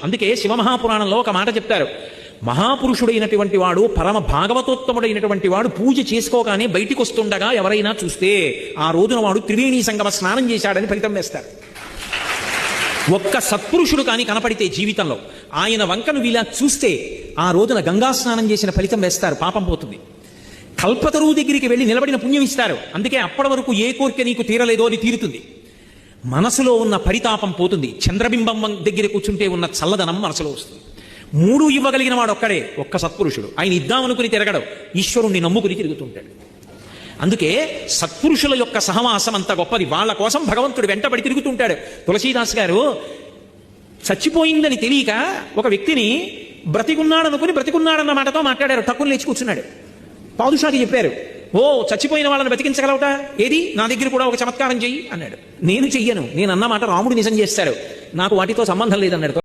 అందుకే శివమహాపురాణంలో ఒక మాట చెప్తారు. మహాపురుషుడైనటువంటి వాడు, పరమ భాగవతోత్తముడైనటువంటి వాడు పూజ చేసుకోగానే బయటికి వస్తుండగా ఎవరైనా చూస్తే ఆ రోజున వాడు త్రివేణీ సంగమ స్నానం చేశాడని ఫలితం వేస్తారు. ఒక్క సత్పురుషుడు కానీ కనపడితే జీవితంలో ఆయన వంకను వీలా చూస్తే ఆ రోజున గంగా స్నానం చేసిన ఫలితం వేస్తారు, పాపం పోతుంది. కల్పతరువు దగ్గరికి వెళ్ళి నిలబడిన పుణ్యం ఇస్తారు. అందుకే అప్పటి వరకు ఏ కోరిక నీకు తీరలేదో అది తీరుతుంది. మనసులో ఉన్న పరితాపం పోతుంది. చంద్రబింబం దగ్గర కూర్చుంటే ఉన్న చల్లదనం మనసులో వస్తుంది. మూడు ఇవ్వగలిగిన వాడు ఒక్కడే, ఒక్క సత్పురుషుడు. ఆయన ఇద్దామనుకుని తిరగడు, ఈశ్వరుణ్ణి నమ్ముకుని తిరుగుతుంటాడు. అందుకే సత్పురుషుల యొక్క సహవాసం అంత గొప్పది. వాళ్ళ కోసం భగవంతుడు వెంటబడి తిరుగుతుంటాడు. తులసీదాస్ గారు చచ్చిపోయిందని తెలియక ఒక వ్యక్తిని బ్రతికున్నాడన్న మాటతో మాట్లాడారు. టక్కుని లేచి కూర్చున్నాడు. పాదుషాకి చెప్పారు, ఓ చచ్చిపోయిన వాళ్ళని బ్రతికించగలవుట, ఏది నా దగ్గర కూడా ఒక చమత్కారం చెయ్యి అన్నాడు. నేను చెయ్యను, నేను అన్న మాట రాముడు నిజం చేస్తాడు, నాకు వాటితో సంబంధం లేదన్నాడు.